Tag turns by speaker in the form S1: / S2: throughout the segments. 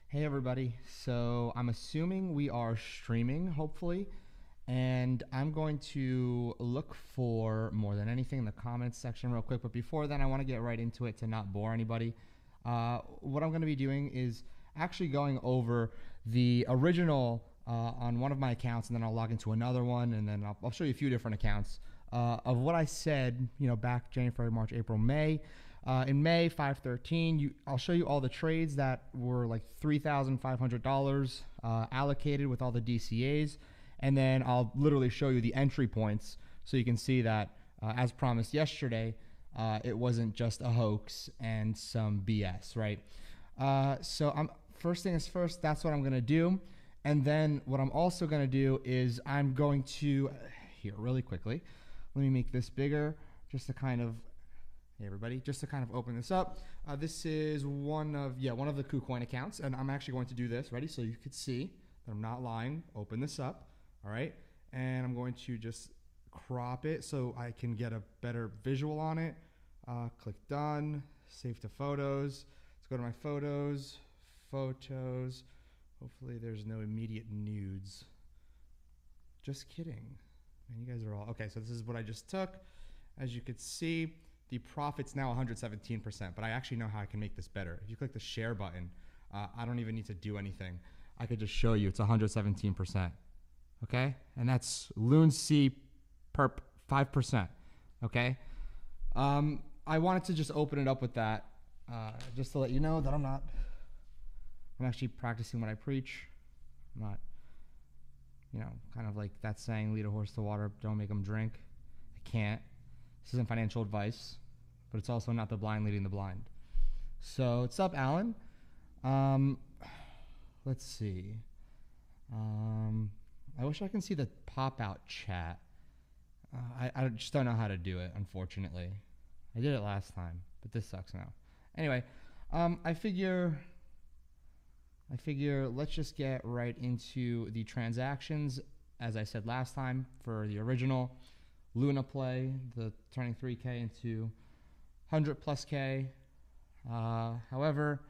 S1: Hey everybody. So I'm assuming we are streaming, hopefully, and I'm going to look for more than anything in the comments section real quick. But before then, I want to get right into it to not bore anybody. What I'm going to be doing is actually going over the original on one of my accounts, and then I'll log into another one, and then I'll show you a few different accounts of what I said, back January, March, April, May. In May 513, I'll show you all the trades that were like $3,500 allocated with all the DCAs, and then I'll literally show you the entry points so you can see that, as promised yesterday, it wasn't just a hoax and some BS, right? So first thing is first. That's what I'm gonna do, and then what I'm also gonna do is I'm going to here really quickly. Let me make this bigger just to kind of. Hey everybody, just to kind of open this up. This is one of the KuCoin accounts, and I'm actually going to do this, ready? So you could see that I'm not lying. Open this up, all right? And I'm going to just crop it so I can get a better visual on it. Click done, save to photos. Let's go to my photos. Hopefully there's no immediate nudes. Just kidding. Man, you guys are all, okay, so this is what I just took. As you could see, the profit's now 117%, but I actually know how I can make this better. If you click the share button, I don't even need to do anything. I could just show you it's 117%, okay? And that's LUNC perp 5%, okay? I wanted to just open it up with that, just to let you know that I'm actually practicing what I preach. I'm not, kind of like that saying, lead a horse to water, don't make him drink. I can't. This isn't financial advice, but it's also not the blind leading the blind. So what's up, Alan? Let's see. I wish I can see the pop-out chat. I just don't know how to do it, unfortunately. I did it last time, but this sucks now. Anyway, I figure let's just get right into the transactions, as I said last time, for the original Luna play, the turning 3K into 100 plus K. However,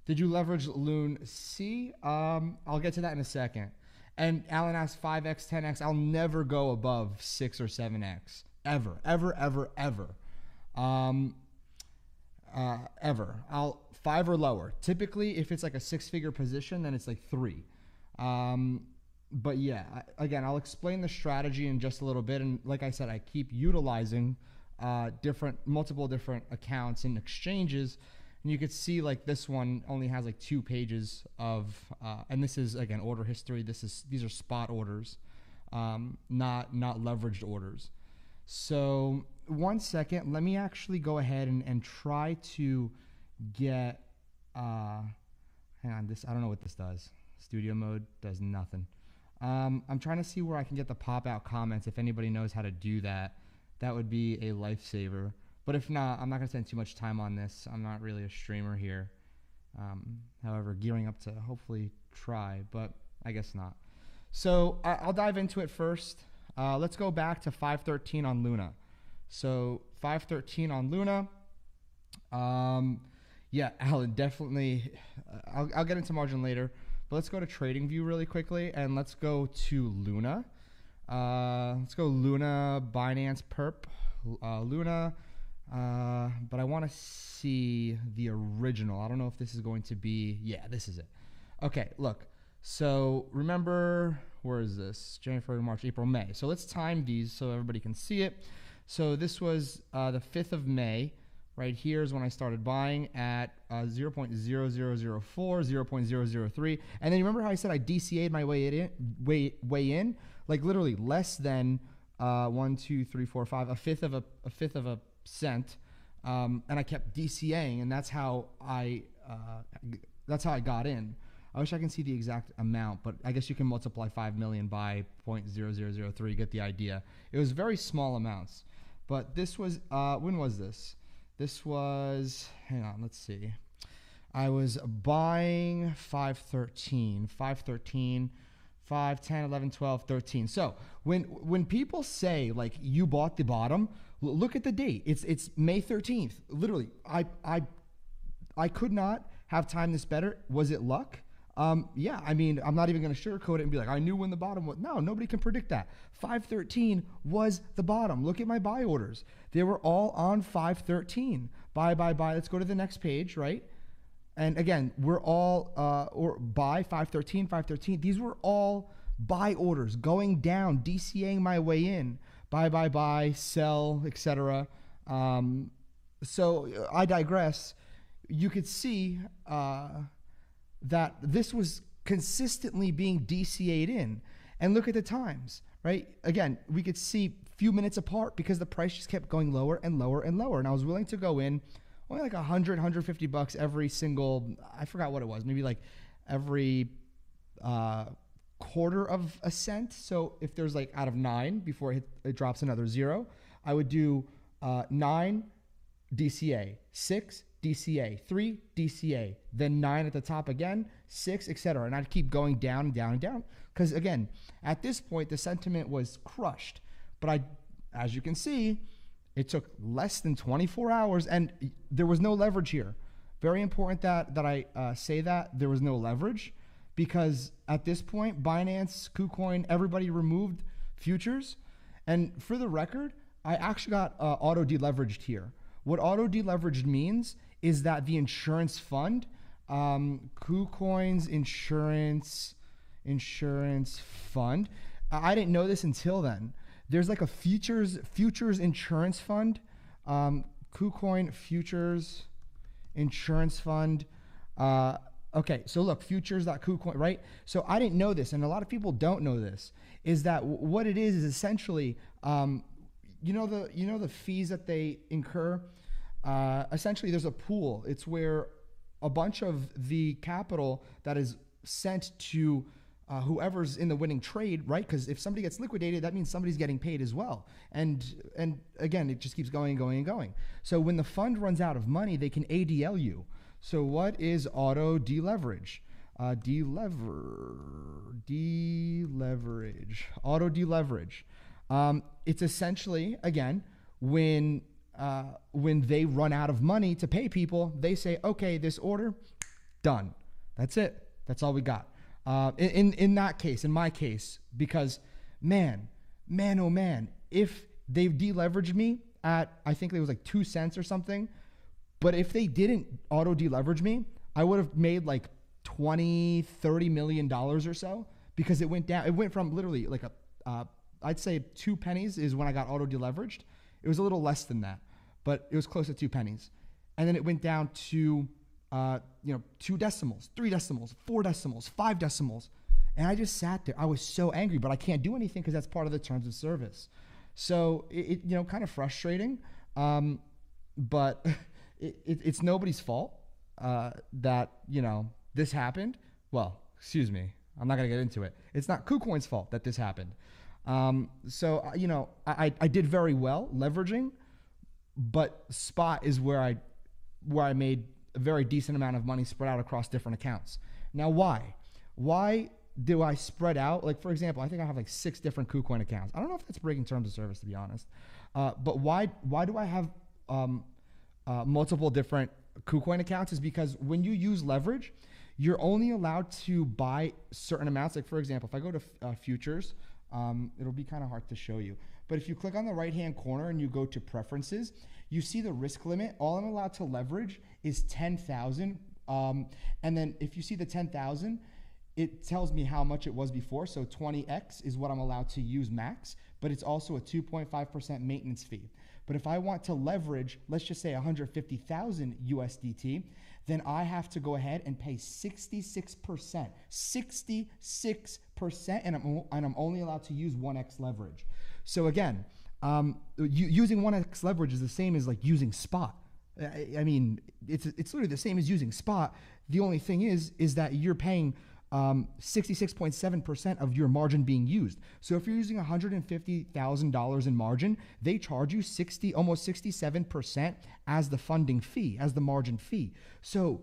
S1: did you leverage LUNC? I'll get to that in a second. And Alan asked 5x, 10x. I'll never go above 6 or 7x. Ever. Ever. I'll 5 or lower. Typically, if it's like a 6-figure position, then it's like 3. But yeah, again, I'll explain the strategy in just a little bit. And like I said, I keep utilizing multiple different accounts and exchanges. And you could see like this one only has like 2 pages of, and this is again order history. These are spot orders, not leveraged orders. So 1 second, let me actually go ahead and try to get. Hang on, I don't know what this does. Studio mode does nothing. I'm trying to see where I can get the pop-out comments. If anybody knows how to do that, that would be a lifesaver. But if not, I'm not going to spend too much time on this. I'm not really a streamer here. However, gearing up to hopefully try, but I guess not. So I'll dive into it first. Let's go back to 513 on Luna. So 513 on Luna. Yeah, Alan, definitely. I'll get into margin later. But let's go to TradingView really quickly, and let's go to Luna. Let's go Luna, Binance, Perp, Luna. But I want to see the original. I don't know if this is going to be, yeah, this is it. Okay, look. So remember, where is this? January, February, March, April, May. So let's time these so everybody can see it. So this was the 5th of May. Right here is when I started buying at 0.0004, 0.003. And then you remember how I said I DCA'd my way in? Like literally less than 1, 2, 3, 4, 5, a fifth of a cent. And I kept DCAing, and that's how I got in. I wish I can see the exact amount, but I guess you can multiply 5 million by 0.0003, get the idea. It was very small amounts. But this was, when was this? This was, hang on, let's see. I was buying 513, 5, 10, 11, 12, 13. So when people say like you bought the bottom, look at the date. It's May 13th. Literally, I could not have timed this better. Was it luck? Yeah, I mean, I'm not even going to sugarcoat it and be like, I knew when the bottom was. No, nobody can predict that. 513 was the bottom. Look at my buy orders. They were all on 513. Buy, buy, buy. Let's go to the next page, right? And again, we're all, or buy 513, 513. These were all buy orders going down, DCAing my way in. Buy, buy, buy, sell, etc. So I digress. You could see that this was consistently being DCA'd in. And look at the times, right? Again, we could see few minutes apart because the price just kept going lower and lower and lower. And I was willing to go in only like 100, 150 bucks every single, I forgot what it was, maybe like every quarter of a cent. So if there's like out of 9 before it drops another 0, I would do 9 DCA, 6 DCA, 3 DCA, then 9 at the top again, 6, etc. And I'd keep going down and down and down. Because again, at this point, the sentiment was crushed. But as you can see, it took less than 24 hours and there was no leverage here. Very important that I say that there was no leverage, because at this point, Binance, KuCoin, everybody removed futures. And for the record, I actually got auto deleveraged here. What auto deleveraged means is that the insurance fund, KuCoin's insurance fund, I didn't know this until then. There's like a futures insurance fund, KuCoin futures insurance fund. Okay, so look, futures.KuCoin, right? So I didn't know this, and a lot of people don't know this, is that what it is essentially, you know the fees that they incur? Essentially, there's a pool. It's where a bunch of the capital that is sent to whoever's in the winning trade, right? Because if somebody gets liquidated, that means somebody's getting paid as well. And again, it just keeps going and going and going. So when the fund runs out of money, they can ADL you. So what is auto deleverage? Deleverage. Auto deleverage. It's essentially, again, when they run out of money to pay people, they say, okay, this order, done. That's it. That's all we got. In that case, in my case, because man, oh man, if they've deleveraged me at, I think it was like 2 cents or something, but if they didn't auto deleverage me, I would have made like $20-30 million or so, because it went down. It went from literally like I'd say 2 pennies is when I got auto deleveraged. It was a little less than that, but it was close to 2 pennies. And then it went down to 2 decimals, 3 decimals, 4 decimals, 5 decimals. And I just sat there. I was so angry, but I can't do anything because that's part of the terms of service. So it kind of frustrating. But it's nobody's fault that, this happened. Well, excuse me. I'm not going to get into it. It's not KuCoin's fault that this happened. So I did very well leveraging, but spot is where I made a very decent amount of money spread out across different accounts. Now, why do I spread out? Like, for example, I think I have like 6 different KuCoin accounts. I don't know if that's breaking terms of service, to be honest. But why do I have multiple different KuCoin accounts? Is because when you use leverage, you're only allowed to buy certain amounts. Like, for example, if I go to futures, it'll be kind of hard to show you. But if you click on the right-hand corner and you go to preferences, you see the risk limit. All I'm allowed to leverage is 10,000. And then if you see the 10,000, it tells me how much it was before. So 20x is what I'm allowed to use max, but it's also a 2.5% maintenance fee. But if I want to leverage, let's just say 150,000 USDT, then I have to go ahead and pay 66%. 66%, and I'm only allowed to use 1x leverage. So again, using 1x leverage is the same as like using spot. I mean, it's literally the same as using spot. The only thing is that you're paying 66.7% of your margin being used. So if you're using $150,000 in margin, they charge you almost 67% as the funding fee, as the margin fee. So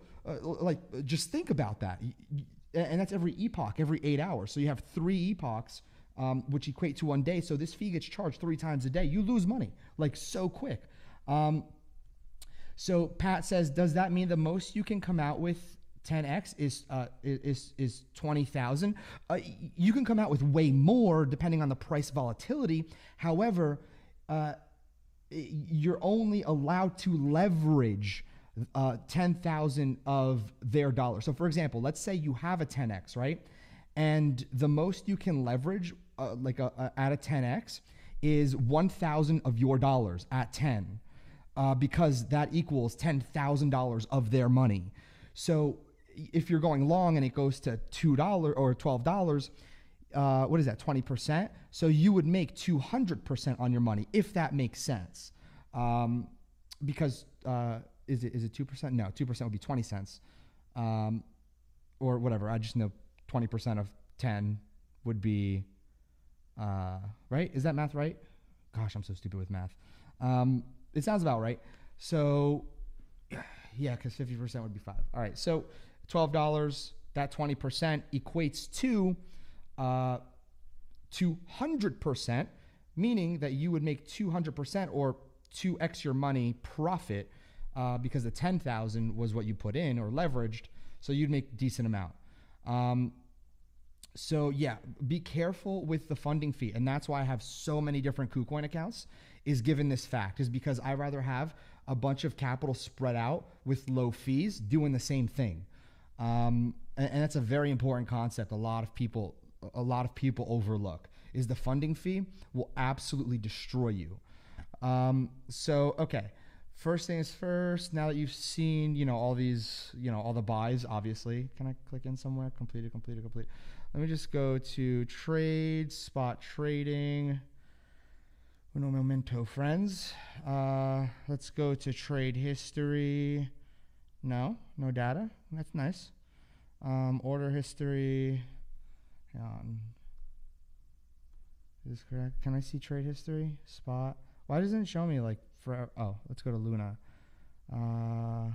S1: just think about that. And that's every epoch, every 8 hours. So you have 3 epochs, which equate to 1 day. So this fee gets charged 3 times a day. You lose money like so So Pat says, does that mean the most you can come out with 10x is 20,000. You can come out with way more depending on the price volatility. However, you're only allowed to leverage 10,000 of their dollars. So for example, let's say you have a 10x, right? And the most you can leverage at a 10x is 1,000 of your dollars at 10, because that equals $10,000 of their money. So if you're going long and it goes to $2 or $12, what is that, 20%? So you would make 200% on your money, if that makes sense. Because is it 2%? No, 2% would be 20 cents, or whatever. I just know 20% of 10 would be, right? Is that math right? Gosh, I'm so stupid with math. It sounds about right. So yeah, because 50% would be 5. All right, so $12, that 20% equates to 200%, meaning that you would make 200% or 2x your money profit, because the 10,000 was what you put in or leveraged, so you'd make a decent amount. So yeah, be careful with the funding fee, and that's why I have so many different KuCoin accounts, is given this fact, is because I rather have a bunch of capital spread out with low fees doing the same thing. And that's a very important concept a lot of people overlook, is the funding fee will absolutely destroy you. So, okay. First thing is first, now that you've seen, all these, all the buys, obviously. Can I click in somewhere? Complete. Let me just go to trade, spot trading. Uno momento, friends. Let's go to trade history. No data. That's nice. Order history. Hang on. Is this correct? Can I see trade history? Spot. Why doesn't it show me oh, let's go to Luna. Where are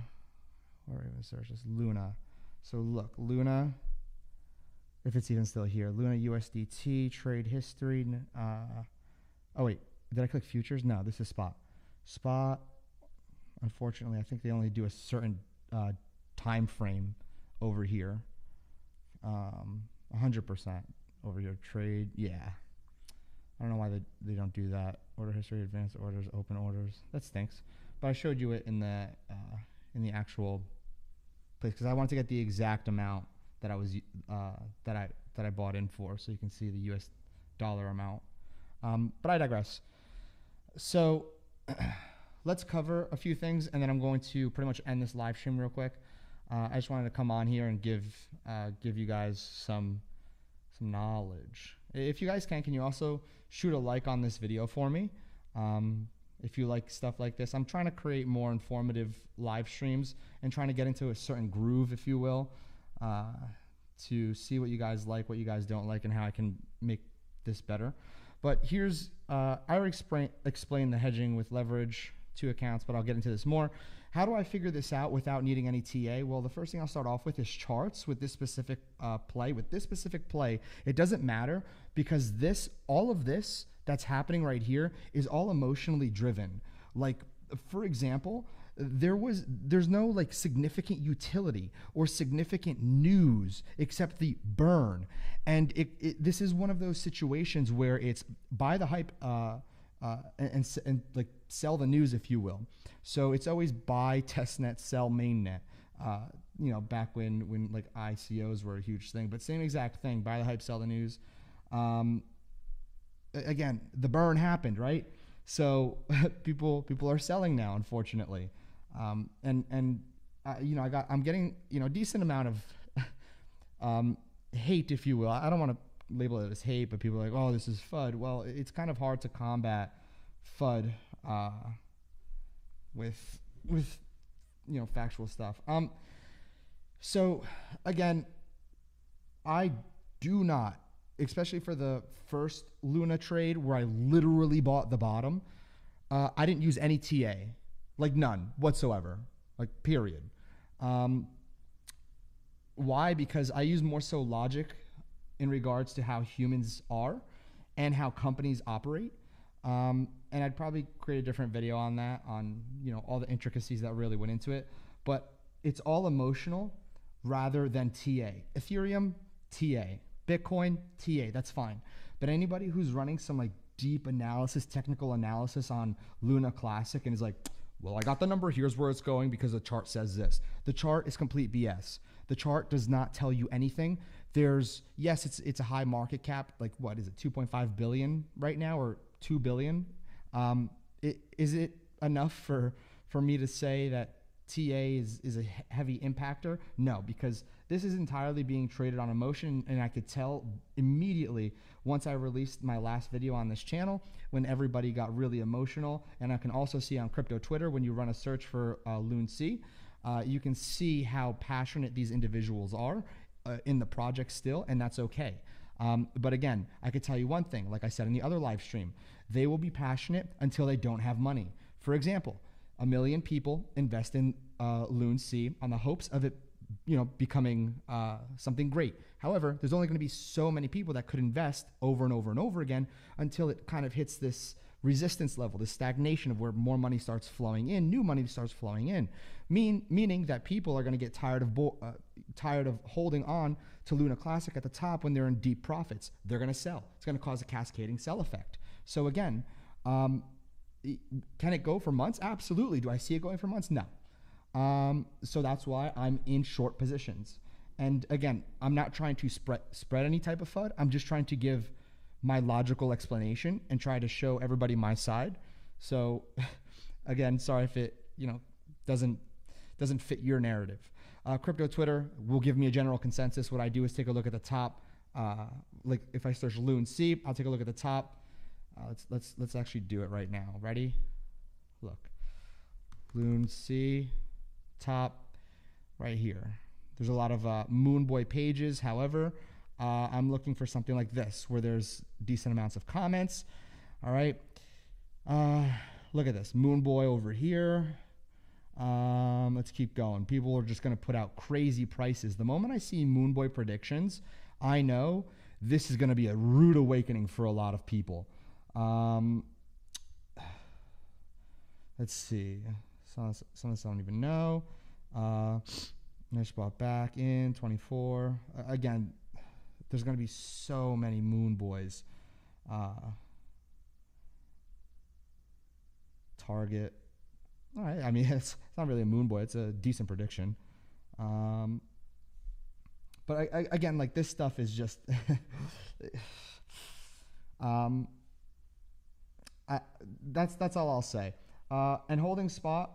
S1: we going to search this? Luna. So look, Luna, if it's even still here. Luna USDT, trade history. Oh wait, did I click futures? No, this is spot. Spot, unfortunately, I think they only do a certain time frame over here. 100% over here. Trade, yeah. I don't know why they don't do that. Order history, advanced orders, open orders. That stinks. But I showed you it in the actual place, because I wanted to get the exact amount that I was that I bought in for, so you can see the US dollar amount. But I digress. So let's cover a few things, and then I'm going to pretty much end this live stream real quick. I just wanted to come on here and give you guys some knowledge. If you guys can you also shoot a like on this video for me? If you like stuff like this, I'm trying to create more informative live streams and trying to get into a certain groove, if you will, to see what you guys like, what you guys don't like, and how I can make this better. But here's, I already explained the hedging with leverage, 2 accounts, but I'll get into this more. How do I figure this out without needing any TA? Well, the first thing I'll start off with is charts with this specific play. With this specific play, it doesn't matter, because all of this that's happening right here is all emotionally driven. Like, for example, there's no significant utility or significant news except the burn. And this is one of those situations where it's buy the hype and sell the news, if you will. So it's always buy testnet, sell mainnet. Back when ICOs were a huge thing, but same exact thing, buy the hype, sell the news. Again, the burn happened, right? So people are selling now, unfortunately. I'm getting a decent amount of hate, if you will. I don't want to label it as hate, but people are like, oh, this is FUD. Well, it's kind of hard to combat FUD with factual stuff. So again, I do not, especially for the first Luna trade where I literally bought the bottom, I didn't use any TA, none whatsoever, period. Why? Because I use more so logic in regards to how humans are and how companies operate. And I'd probably create a different video on that, on all the intricacies that really went into it. But it's all emotional. rather than TA. Ethereum, TA. Bitcoin, TA. That's fine. But anybody who's running some like deep analysis, technical analysis on Luna Classic and is like, well, I got the number, here's where it's going because the chart says this. The chart is complete BS. The chart does not tell you anything. Yes, it's a high market cap, like what is it, 2.5 billion right now or 2 billion? Is it enough for me to say that TA is a heavy impactor? No, because this is entirely being traded on emotion, and I could tell immediately once I released my last video on this channel when everybody got really emotional. And I can also see on crypto Twitter when you run a search for LUNC, you can see how passionate these individuals are in the project still, and that's okay. But again, I could tell you one thing, like I said in the other live stream, they will be passionate until they don't have money. For example, 1 million people invest in LUNC on the hopes of it, becoming something great. However, there's only going to be so many people that could invest over and over and over again until it kind of hits this resistance level, this stagnation of where more money starts flowing in, new money starts flowing in, meaning that people are going to get tired of holding on to Luna Classic at the top when they're in deep profits. They're going to sell. It's going to cause a cascading sell effect. So again, can it go for months? Absolutely. Do I see it going for months? No. So that's why I'm in short positions. And again, I'm not trying to spread any type of FUD. I'm just trying to give my logical explanation and try to show everybody my side. So again, sorry if it, doesn't fit your narrative. Crypto Twitter will give me a general consensus. What I do is take a look at the top. Like if I search LUNC, I'll take a look at the top. Let's actually do it right now. Ready? Look, LUNC top right here. There's a lot of Moonboy pages. However, I'm looking for something like this where there's decent amounts of comments. All right. Look at this Moonboy over here. Let's keep going. People are just going to put out crazy prices. The moment I see Moonboy predictions, I know this is going to be a rude awakening for a lot of people. Let's see. Some I don't even know. Niche bought back in 24. Again, there's going to be so many Moonboys. Target. All right. I mean, it's not really a Moonboy. It's a decent prediction. But again, like this stuff is just that's all I'll say. And holding spot,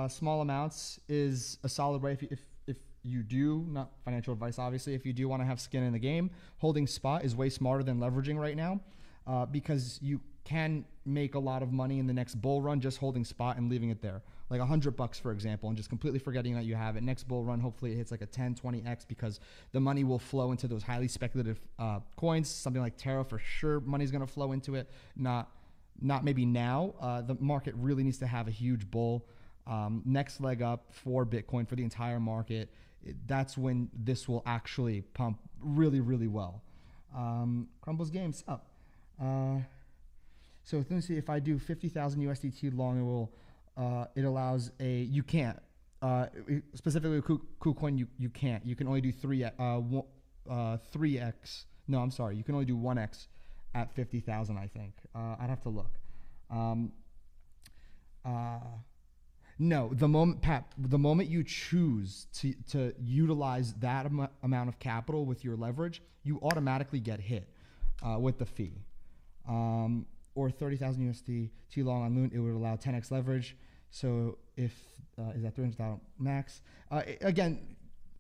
S1: small amounts is a solid way if you do, not financial advice obviously, if you do want to have skin in the game, holding spot is way smarter than leveraging right now, because you can make a lot of money in the next bull run just holding spot and leaving it there. Like $100 for example, and just completely forgetting that you have it. Next bull run, hopefully it hits like a 10, 20x because the money will flow into those highly speculative coins. Something like Terra, for sure money's going to flow into it. Not maybe now. The market really needs to have a huge bull. Next leg up for Bitcoin, for the entire market. That's when this will actually pump really, really well. Crumbles games up. So let's see, if I do 50,000 USDT long, it will, it allows you can't, specifically with KuCoin, you can't. You can only do 3x. No, I'm sorry. You can only do 1x at 50,000, I think. I'd have to look. No, the moment you choose to utilize that amount of capital with your leverage, you automatically get hit with the fee. Or 30,000 USD T long on Loon, it would allow 10x leverage. So if is that 300,000 max? Again,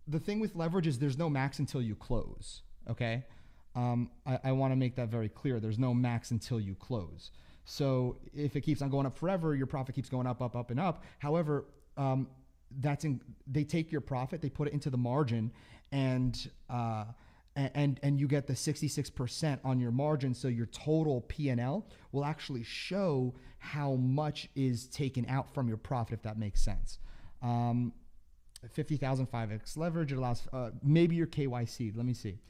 S1: the thing with leverage is there's no max until you close. Okay, I want to make that very clear. There's no max until you close. So if it keeps on going up forever, your profit keeps going up, up, up, and up. However, they take your profit, they put it into the margin, and you get the 66% on your margin. So your total P&L will actually show how much is taken out from your profit, if that makes sense. 50,000 5x leverage. It allows maybe your KYC. Let me see.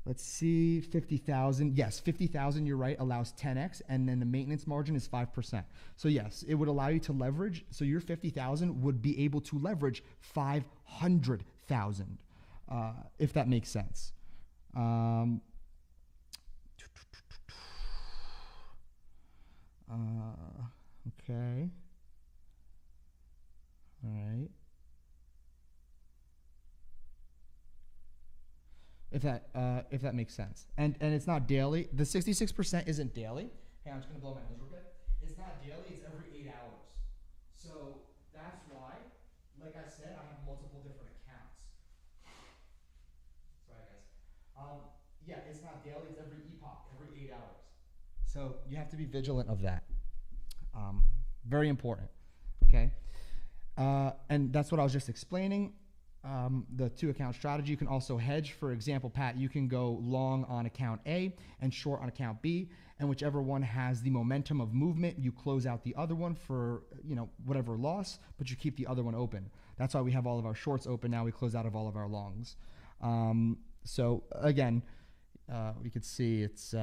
S1: let's see, 50,000. Yes, 50,000, you're right, allows 10x, and then the maintenance margin is 5%. So yes, it would allow you to leverage. So your 50,000 would be able to leverage 500,000, if that makes sense. Okay. All right. If that makes sense. And it's not daily. The 66% isn't daily. Hey, I'm just gonna blow my nose real quick. It's not daily. It's every 8 hours. So that's why, like I said, I have multiple different accounts. Sorry, guys. Yeah, it's not daily. It's every epoch, every 8 hours. So you have to be vigilant of that. Very important. Okay. And that's what I was just explaining. The 2-account strategy. You can also hedge. For example, Pat, you can go long on account A and short on account B, and whichever one has the momentum of movement, you close out the other one for, you know, whatever loss, but you keep the other one open. That's why we have all of our shorts open now. We close out of all of our longs. So again, we could see it's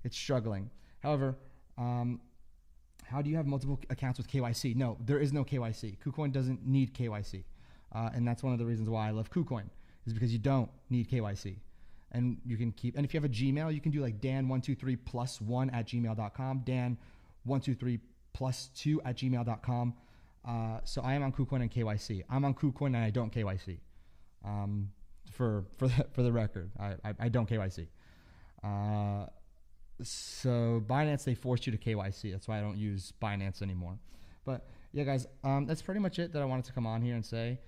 S1: it's struggling. However, how do you have multiple accounts with KYC? No, there is no KYC. KuCoin doesn't need KYC. And that's one of the reasons why I love KuCoin, is because you don't need KYC. And you can keep, and if you have a Gmail, you can do like dan123+1@gmail.com, dan123+2@gmail.com. So I am on KuCoin and KYC. I'm on KuCoin and I don't KYC. For the record, I don't KYC. So Binance, they forced you to KYC. That's why I don't use Binance anymore. But yeah, guys, that's pretty much it that I wanted to come on here and say.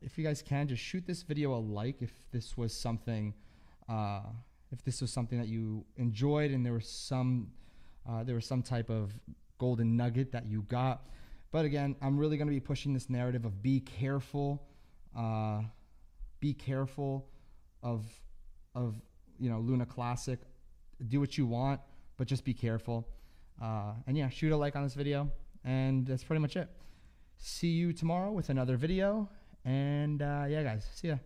S1: If you guys can, just shoot this video a like if this was something that you enjoyed and there was some type of golden nugget that you got. But again, I'm really going to be pushing this narrative of be careful of you know, Luna Classic. Do what you want, but just be careful. And yeah, shoot a like on this video, and that's pretty much it. See you tomorrow with another video. And yeah, guys, see ya.